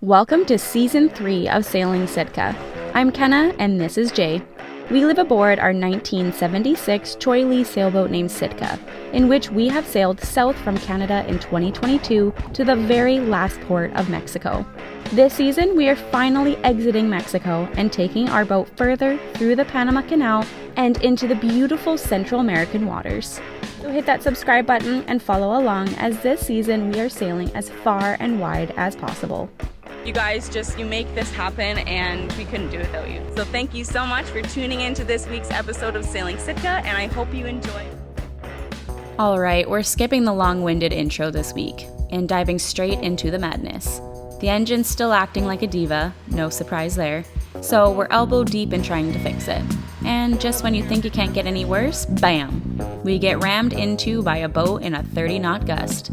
Welcome to Season 3 of Sailing Sitka. I'm Kenna, and this is Jay. We live aboard our 1976 Choi Lee sailboat named Sitka, in which we have sailed south from Canada in 2022 to the very last port of Mexico. This season, we are finally exiting Mexico and taking our boat further through the Panama Canal and into the beautiful Central American waters. So hit that subscribe button and follow along, as this season we are sailing as far and wide as possible. You guys you make this happen, and we couldn't do it without you. So thank you so much for tuning in to this week's episode of Sailing Sitka, and I hope you enjoy. Alright, we're skipping the long-winded intro this week and diving straight into the madness. The engine's still acting like a diva, no surprise there, so we're elbow deep in trying to fix it. And just when you think it can't get any worse, bam! We get rammed into by a boat in a 30-knot gust.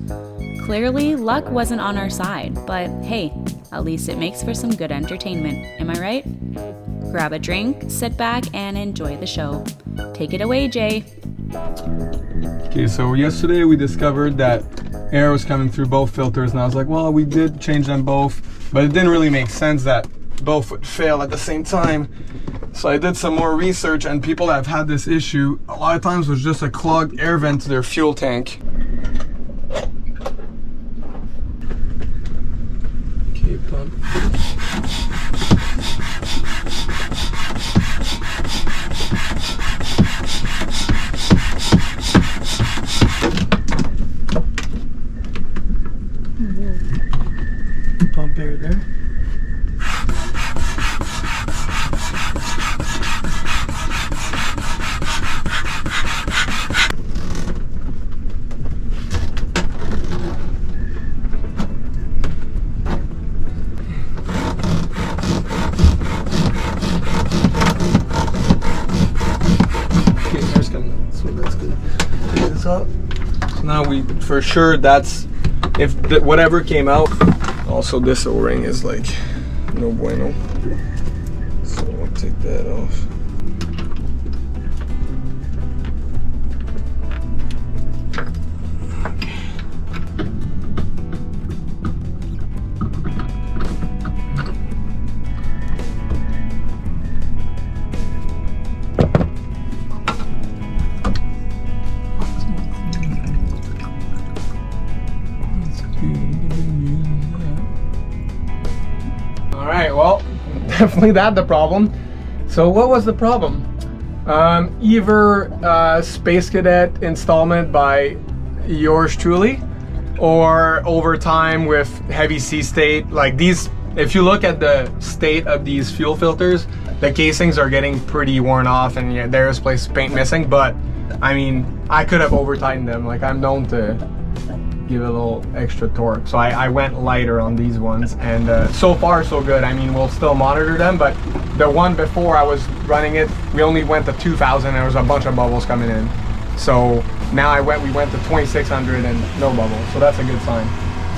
Clearly, luck wasn't on our side, but hey, at least it makes for some good entertainment, am I right? Grab a drink, sit back, and enjoy the show. Take it away, Jay. Okay, so yesterday we discovered that air was coming through both filters, and I was like, well, we did change them both, but it didn't really make sense that both would fail at the same time. So I did some more research, and people that have had this issue a lot of times was just a clogged air vent to their fuel tank. Okay, pump. Pump air there. Up. So now we for sure that's if whatever came out. Also, this O-ring is like no bueno, so I'll take that off. Alright, well, definitely that the problem. So what was the problem? Either Space Cadet installment by yours truly, or over time with heavy sea state. Like these, if you look at the state of these fuel filters, the casings are getting pretty worn off, and yeah, there's place paint missing, but I mean, I could have over tightened them. Like I'm known to give it a little extra torque, so I went lighter on these ones, and so far so good. I mean, we'll still monitor them, but the one before I was running it, we only went to 2,000 and there was a bunch of bubbles coming in. So now we went to 2,600 and no bubbles, so that's a good sign.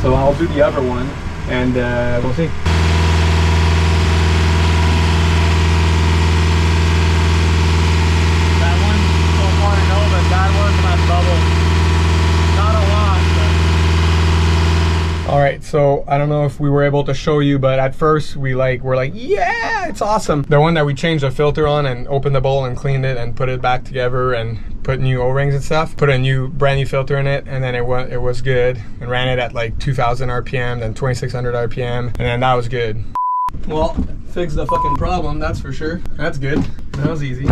So I'll do the other one, and we'll see. That one so far I know, but that one has bubbles. Not a lot, but... Alright, so I don't know if we were able to show you, but at first we're like, yeah, it's awesome. The one that we changed the filter on and opened the bowl and cleaned it and put it back together and put new O-rings and stuff, put a brand new filter in it, and then it was good, and ran it at like 2,000 RPM, then 2,600 RPM, and then that was good. Well, fixed the fucking problem, that's for sure. That's good. That was easy.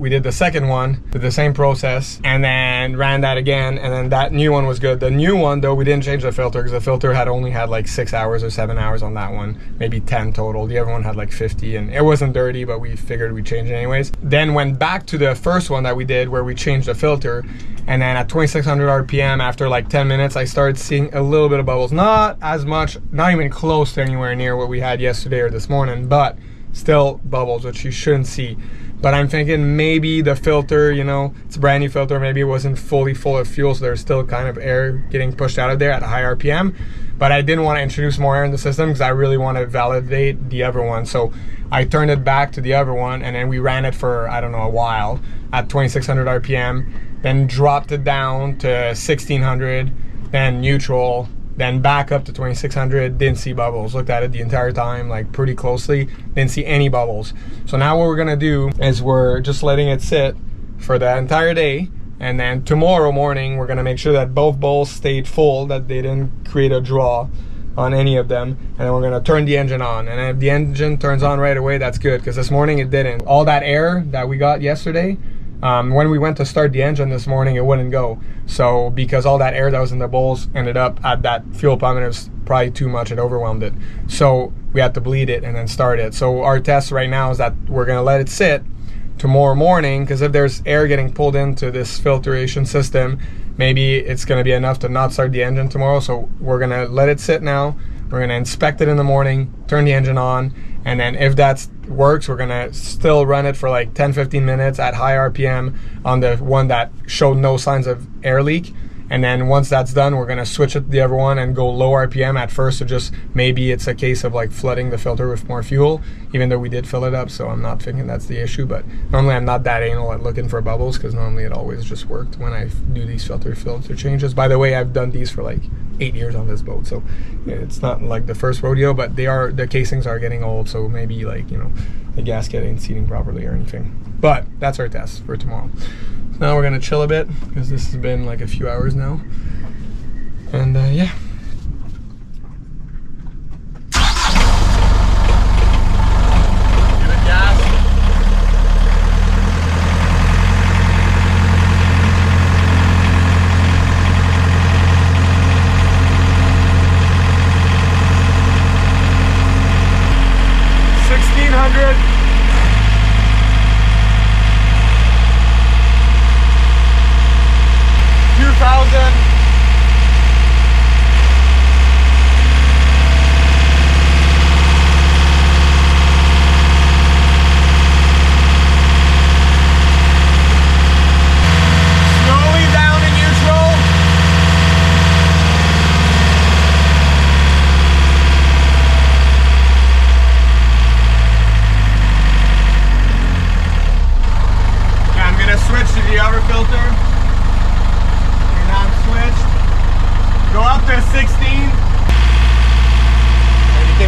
We did the second one, did the same process, and then ran that again, and then that new one was good. The new one, though, we didn't change the filter because the filter had only had like 6 hours or 7 hours on that one, maybe 10 total. The other one had like 50, and it wasn't dirty, but we figured we'd change it anyways. Then went back to the first one that we did where we changed the filter, and then at 2,600 RPM, after like 10 minutes, I started seeing a little bit of bubbles. Not as much, not even close to anywhere near what we had yesterday or this morning, but still bubbles, which you shouldn't see. But I'm thinking maybe the filter, you know, it's a brand new filter, maybe it wasn't fully full of fuel, so there's still kind of air getting pushed out of there at a high RPM. But I didn't want to introduce more air in the system because I really want to validate the other one. So I turned it back to the other one, and then we ran it for, I don't know, a while at 2,600 RPM, then dropped it down to 1,600, then neutral, then back up to 2600, didn't see bubbles. Looked at it the entire time, like pretty closely, didn't see any bubbles. So now what we're gonna do is we're just letting it sit for the entire day, and then tomorrow morning we're gonna make sure that both bowls stayed full, that they didn't create a draw on any of them, and then we're gonna turn the engine on. And if the engine turns on right away, that's good, because this morning it didn't. All that air that we got yesterday, when we went to start the engine this morning, it wouldn't go. So because all that air that was in the bowls ended up at that fuel pump, and it was probably too much, it overwhelmed it. So we had to bleed it and then start it. So our test right now is that we're gonna let it sit tomorrow morning, because if there's air getting pulled into this filtration system, maybe it's gonna be enough to not start the engine tomorrow. So we're gonna let it sit now. We're gonna inspect it in the morning, turn the engine on, and then if that works, we're gonna still run it for like 10-15 minutes at high RPM on the one that showed no signs of air leak. And then once that's done, we're gonna switch it to the other one and go low RPM at first. So just maybe it's a case of like flooding the filter with more fuel, even though we did fill it up. So I'm not thinking that's the issue, but normally I'm not that anal at looking for bubbles, because normally it always just worked when I do these filter changes. By the way, I've done these for like 8 years on this boat, so it's not like the first rodeo, but the casings are getting old, so maybe like, you know, the gasket ain't seating properly or anything. But that's our test for tomorrow. Now we're gonna chill a bit, because this has been like a few hours now, and yeah. Give it gas.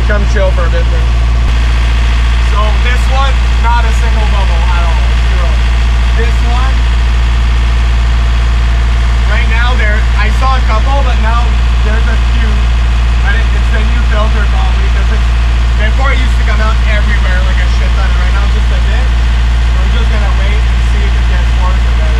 Come chill for a bit then. So this one, not a single bubble at all, zero. This one, right now I saw a couple, but now there's a few. But it's the new filter probably, because before it used to come out everywhere like a shit ton. Right now just a bit. We're just gonna wait and see if it gets worse or better.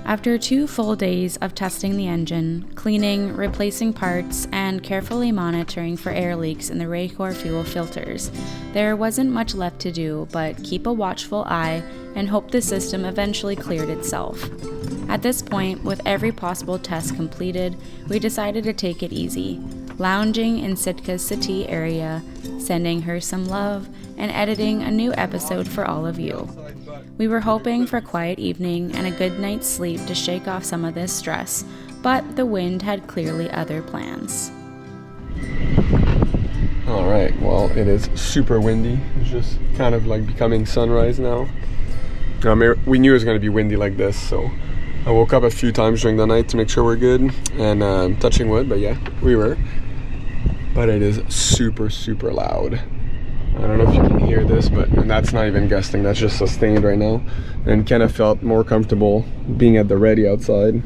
After 2 full days of testing the engine, cleaning, replacing parts, and carefully monitoring for air leaks in the Racor fuel filters, there wasn't much left to do but keep a watchful eye and hope the system eventually cleared itself. At this point, with every possible test completed, we decided to take it easy, lounging in Sitka's City area, sending her some love, and editing a new episode for all of you. We were hoping for a quiet evening and a good night's sleep to shake off some of this stress, but the wind had clearly other plans. Alright, well, it is super windy. It's just kind of like becoming sunrise now. We knew it was going to be windy like this, so I woke up a few times during the night to make sure we're good, and touching wood, but yeah, we were. But it is super, super loud. I don't know if you can hear this, but and that's not even gusting, that's just sustained right now. And Kenna felt more comfortable being at the ready outside.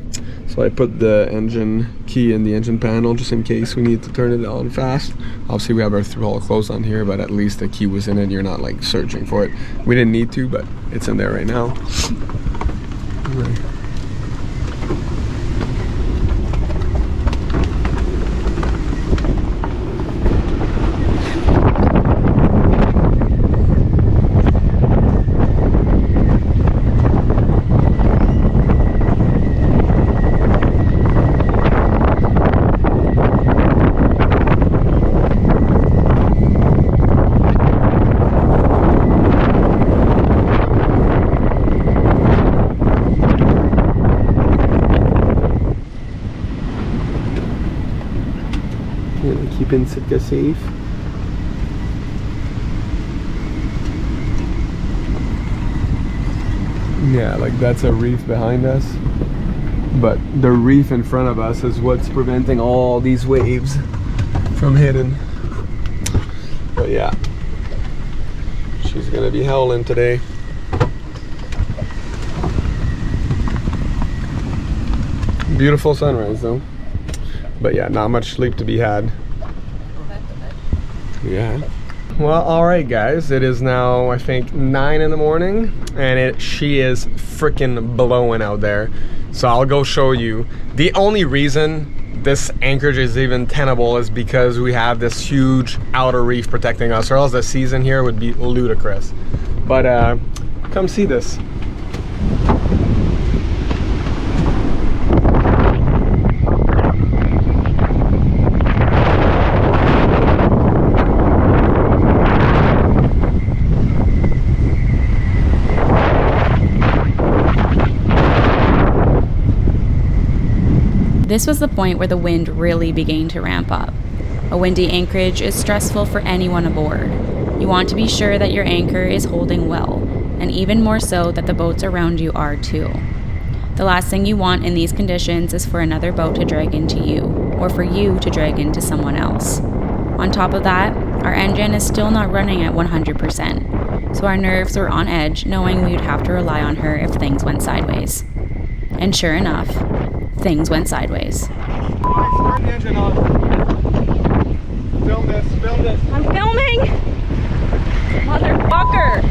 So I put the engine key in the engine panel just in case we need to turn it on fast. Obviously we have our through-hull closed on here, but at least the key was in it. You're not like searching for it. We didn't need to, but it's in there right now. Keeping Sitka safe. Yeah, like that's a reef behind us, but the reef in front of us is what's preventing all these waves from hitting. But yeah, she's gonna be howling today. Beautiful sunrise though, but yeah, not much sleep to be had. Yeah. Well, all right, guys. It is now, I think, 9 in the morning, and she is freaking blowing out there. So I'll go show you. The only reason this Anchorage is even tenable is because we have this huge outer reef protecting us, or else the season here would be ludicrous. But come see this. This was the point where the wind really began to ramp up. A windy anchorage is stressful for anyone aboard. You want to be sure that your anchor is holding well, and even more so that the boats around you are too. The last thing you want in these conditions is for another boat to drag into you, or for you to drag into someone else. On top of that, our engine is still not running at 100%, so our nerves were on edge knowing we would have to rely on her if things went sideways. And sure enough, things went sideways. Turn the engine on. Film this, film this. I'm filming! Motherfucker!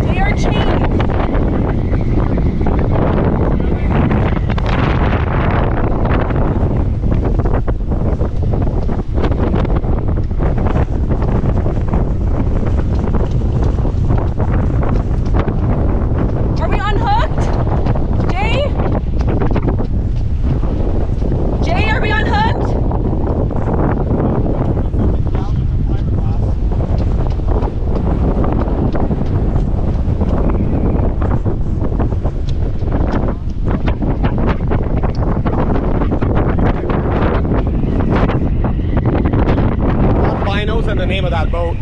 They are chained! The name of that boat.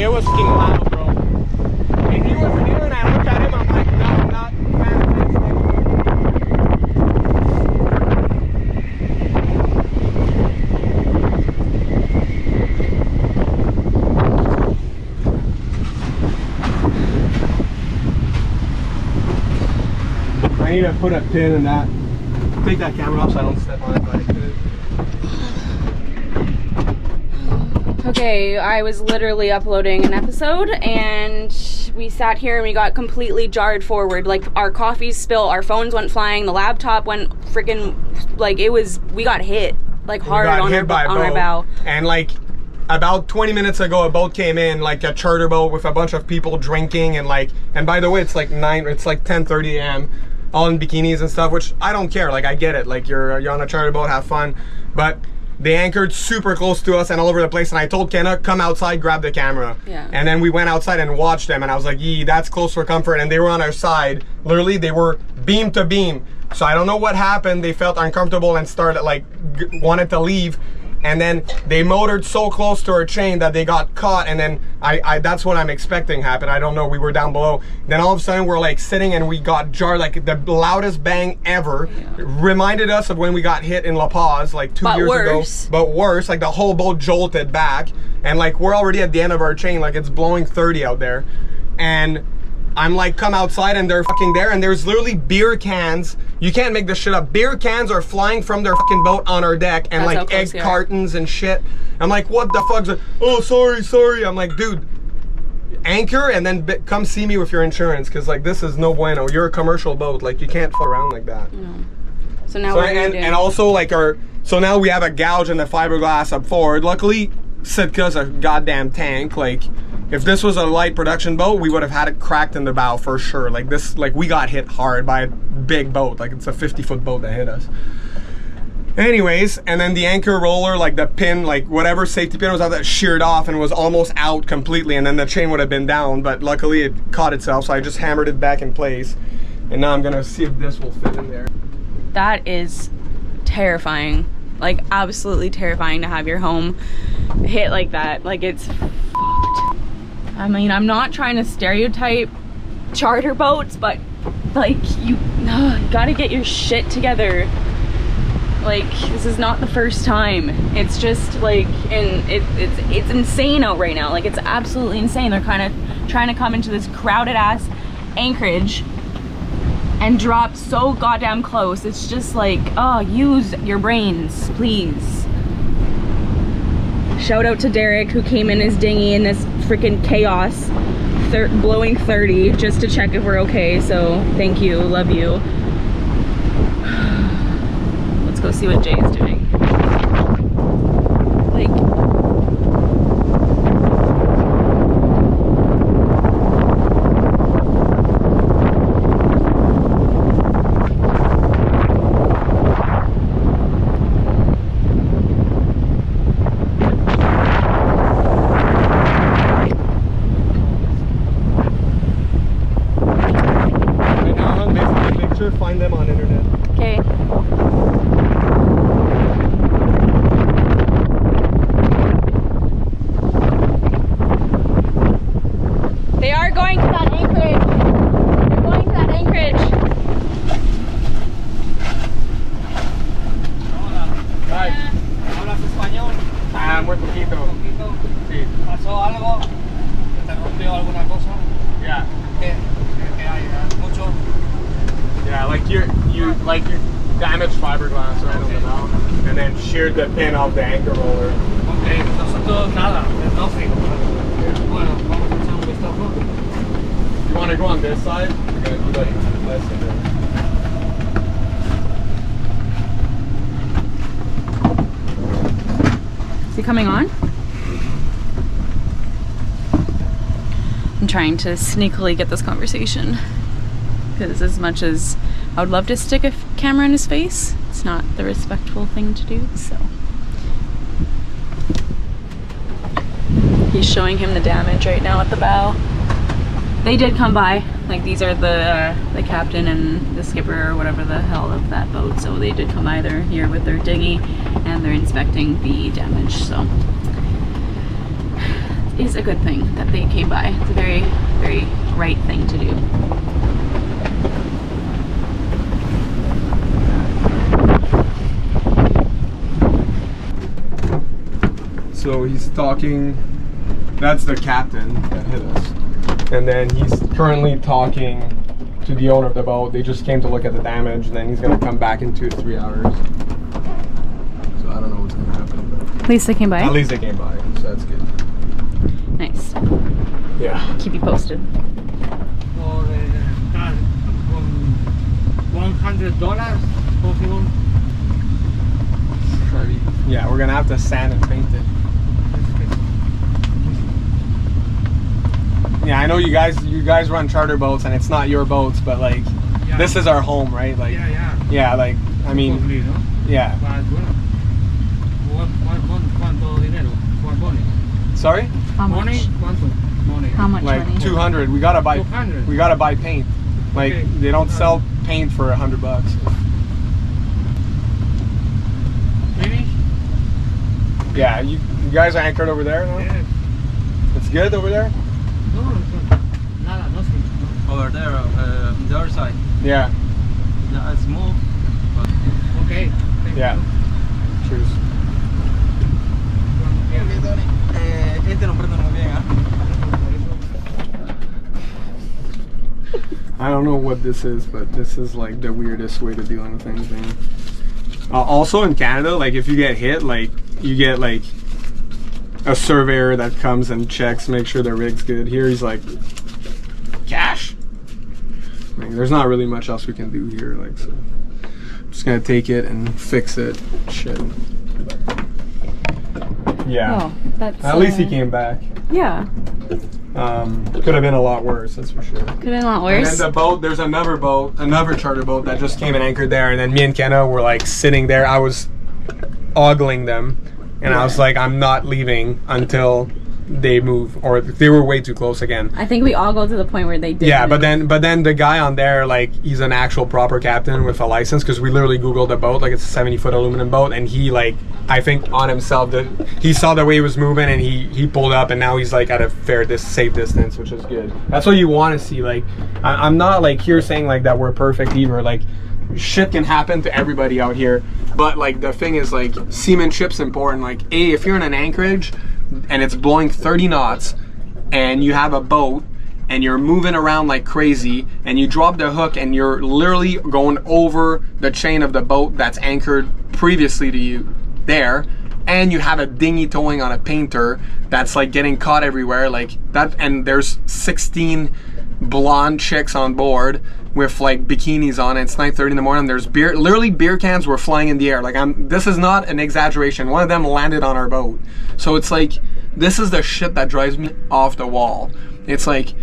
It was fucking loud, bro. And he wasn't here, and I looked at him, I'm like, no, I'm not I need to put a pin in that. Take that camera off so I don't step on it, but I could. Okay, I was literally uploading an episode and we sat here and we got completely jarred forward. Like our coffees spilled, our phones went flying, the laptop went freaking, like it was, we got hit like hard on our bow. And like about 20 minutes ago, a boat came in, like a charter boat with a bunch of people drinking and like, and by the way, it's like 10:30 a.m. all in bikinis and stuff, which I don't care. Like I get it. Like you're on a charter boat, have fun, but they anchored super close to us and all over the place, and I told Kenna, come outside, grab the camera. Yeah. And then we went outside and watched them, and I was like, yee, that's close for comfort, and they were on our side. Literally, they were beam to beam. So I don't know what happened. They felt uncomfortable and started, like, wanted to leave. And then they motored so close to our chain that they got caught, and then that's what I'm expecting happened. I don't know, we were down below. Then all of a sudden we're like sitting and we got jarred, like the loudest bang ever. Yeah. Reminded us of when we got hit in La Paz like 2 years ago. But worse, like the whole boat jolted back, and like we're already at the end of our chain, like it's blowing 30 out there. And I'm like, come outside, and they're fucking there, and there's literally beer cans. You can't make this shit up. Beer cans are flying from their fucking boat on our deck, and like egg cartons and shit. I'm like, what the fuck's it? Oh, sorry. I'm like, dude, anchor and then come see me with your insurance, because like this is no bueno. You're a commercial boat, like you can't fuck around like that. No. So now and also like so now we have a gouge in the fiberglass up forward. Luckily, Sitka's a goddamn tank. Like, if this was a light production boat, we would have had it cracked in the bow for sure. Like this, like we got hit hard by a big boat. Like it's a 50-foot boat that hit us. Anyways, and then the anchor roller, like the pin, like whatever safety pin was out, that sheared off and was almost out completely, and then the chain would have been down, but luckily it caught itself, so I just hammered it back in place. And now I'm gonna see if this will fit in there. That is terrifying. Like absolutely terrifying to have your home hit like that. Like it's fucked. I mean, I'm not trying to stereotype charter boats, but like you gotta get your shit together. Like this is not the first time. It's just like, and it's insane out right now. Like it's absolutely insane. They're kind of trying to come into this crowded ass Anchorage and drop so goddamn close. It's just like, oh, use your brains, please. Shout out to Derek, who came in his dinghy in this freaking chaos, blowing 30 just to check if we're okay. So thank you, love you. Let's go see what Jay's doing. Like, find them on internet. Okay. They are going to that Anchorage. They're going to that Anchorage. Right. ¿Hablas español? Ah, muy poquito. Sí. ¿Pasó algo? ¿Te rompió alguna cosa? Yeah. ¿Qué hay? Mucho. Yeah, like you damaged fiberglass right on the bow, and then sheared the pin off the anchor roller. Okay, nosotros nada, there's nothing. Yeah. Bueno, vamos a echar un vistazo. You want to go on this side? We're gonna do like less of it. Is he coming on? I'm trying to sneakily get this conversation. Because as much as I would love to stick a camera in his face, it's not the respectful thing to do, so. He's showing him the damage right now at the bow. They did come by, like these are the captain and the skipper or whatever the hell of that boat, so they did come by. They're here with their dinghy and they're inspecting the damage, so. It's a good thing that they came by. It's a very, very right thing to do. So he's talking, that's the captain that hit us. And then he's currently talking to the owner of the boat. They just came to look at the damage, and then he's gonna come back in 2 to 3 hours. So I don't know what's gonna happen. But at least they came by? At least they came by. So so that's good. Nice. Yeah. Keep you posted. For that, $100 possible. Yeah, we're gonna have to sand and paint it. Yeah, I know you guys run charter boats and it's not your boats, but like this is our home, right? Like yeah, like I mean, Probably, no? yeah. But bueno, ¿cuánto dinero? Money. Sorry? How much? Money? ¿Cuánto? Money. How much Like money? 200. We gotta buy. 200. We gotta buy paint. Like Okay. they don't sell paint for $100. Finish? Yeah, you guys are anchored over there now? Yes. It's good over there? No, nada, nothing. No. Over there, on the other side. Yeah. Yeah, it's smooth. But Okay. Thank Yeah. you. Cheers. este no prende muy bien, I don't know what this is, but this is like the weirdest way to deal with things, man. Also in Canada, like if you get hit, like you get like a surveyor that comes and checks, make sure the rig's good. Here he's like, cash. Like, there's not really much else we can do here, like so. I'm just gonna take it and fix it. Shit. Yeah. Oh, that's. At least he came back. Yeah. Could have been a lot worse, that's for sure. Could have been a lot And worse. then the boat, there's another charter boat that just came and anchored there, and then me and Kenna were like sitting there. I was ogling them, and I was like, I'm not leaving until they move, or they were way too close again. I think we all go to the point where they did. Yeah, move. but then the guy on there, like, he's an actual proper captain with a license, because we literally Googled the boat, like it's a 70-foot aluminum boat, and he, like, I think on himself, he saw the way he was moving, and he pulled up, and now he's like at a safe distance, which is good. That's what you want to see. Like, I'm not like here saying like that we're perfect either. Like, shit can happen to everybody out here, but like the thing is, like, seamanship's important. Like, if you're in an Anchorage and it's blowing 30 knots and you have a boat and you're moving around like crazy and you drop the hook and you're literally going over the chain of the boat that's anchored previously to you there, and you have a dinghy towing on a painter that's like getting caught everywhere like that, and there's 16 blonde chicks on board with like bikinis on, and it's 9:30 in the morning. There's literally beer cans were flying in the air. Like, this is not an exaggeration. One of them landed on our boat. So it's like, this is the shit that drives me off the wall. It's like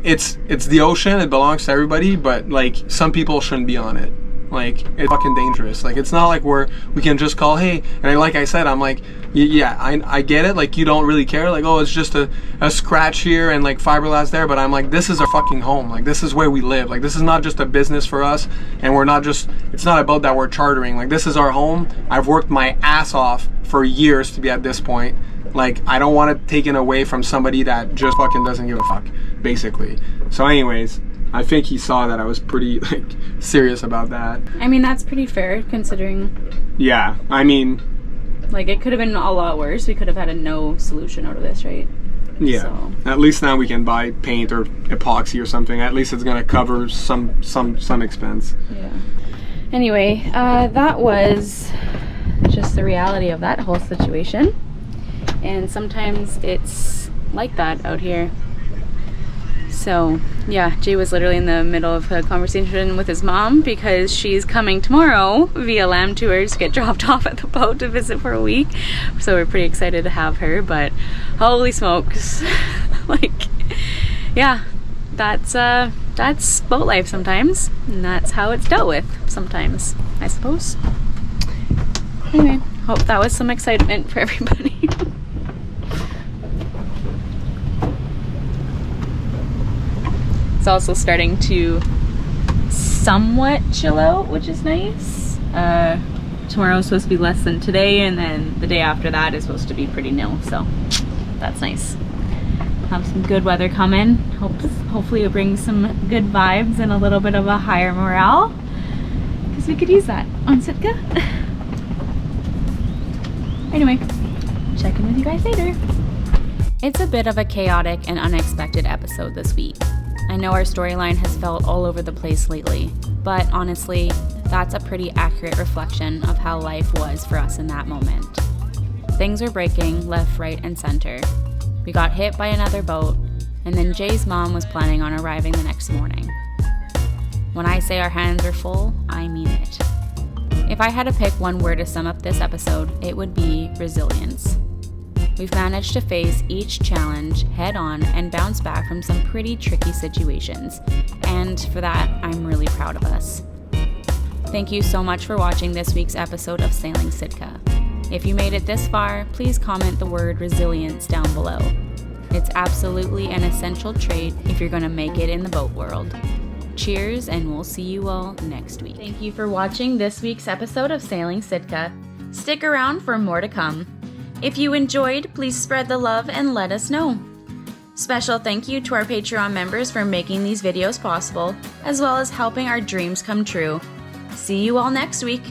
it's the ocean. It belongs to everybody, but like some people shouldn't be on it. Like, it's fucking dangerous. Like, it's not like we can just call, hey, and like I said, I'm like, yeah, I get it. Like, you don't really care. Like, oh, it's just a scratch here and like fiberglass there. But I'm like, this is our fucking home. Like, this is where we live. Like, this is not just a business for us. And we're not just, it's not about that we're chartering. Like, this is our home. I've worked my ass off for years to be at this point. Like, I don't want it taken away from somebody that just fucking doesn't give a fuck, basically. So anyways, I think he saw that I was pretty like serious about that. I mean, that's pretty fair considering. Yeah, I mean, Like, it could have been a lot worse. We could have had a no solution out of this, right? yeah. So. At least now we can buy paint or epoxy or something. At least it's gonna cover some expense. Yeah. Anyway, that was just the reality of that whole situation. And sometimes it's like that out here. So, yeah, Jay was literally in the middle of a conversation with his mom because she's coming tomorrow via Lamb Tours to get dropped off at the boat to visit for a week. So we're pretty excited to have her, but holy smokes. Like, yeah, that's boat life sometimes, and that's how it's dealt with sometimes, I suppose. Anyway, hope that was some excitement for everybody. It's also starting to somewhat chill out, which is nice. Tomorrow's supposed to be less than today, and then the day after that is supposed to be pretty nil, so that's nice. Have some good weather coming. Hopefully it brings some good vibes and a little bit of a higher morale, because we could use that on Sitka. Anyway, check in with you guys later. It's a bit of a chaotic and unexpected episode this week. I know our storyline has felt all over the place lately, but honestly, that's a pretty accurate reflection of how life was for us in that moment. Things were breaking left, right, and center. We got hit by another boat, and then Jay's mom was planning on arriving the next morning. When I say our hands are full, I mean it. If I had to pick one word to sum up this episode, it would be resilience. We've managed to face each challenge head on and bounce back from some pretty tricky situations, and for that, I'm really proud of us. Thank you so much for watching this week's episode of Sailing Sitka. If you made it this far, please comment the word resilience down below. It's absolutely an essential trait if you're going to make it in the boat world. Cheers, and we'll see you all next week. Thank you for watching this week's episode of Sailing Sitka. Stick around for more to come. If you enjoyed, please spread the love and let us know. Special thank you to our Patreon members for making these videos possible, as well as helping our dreams come true. See you all next week.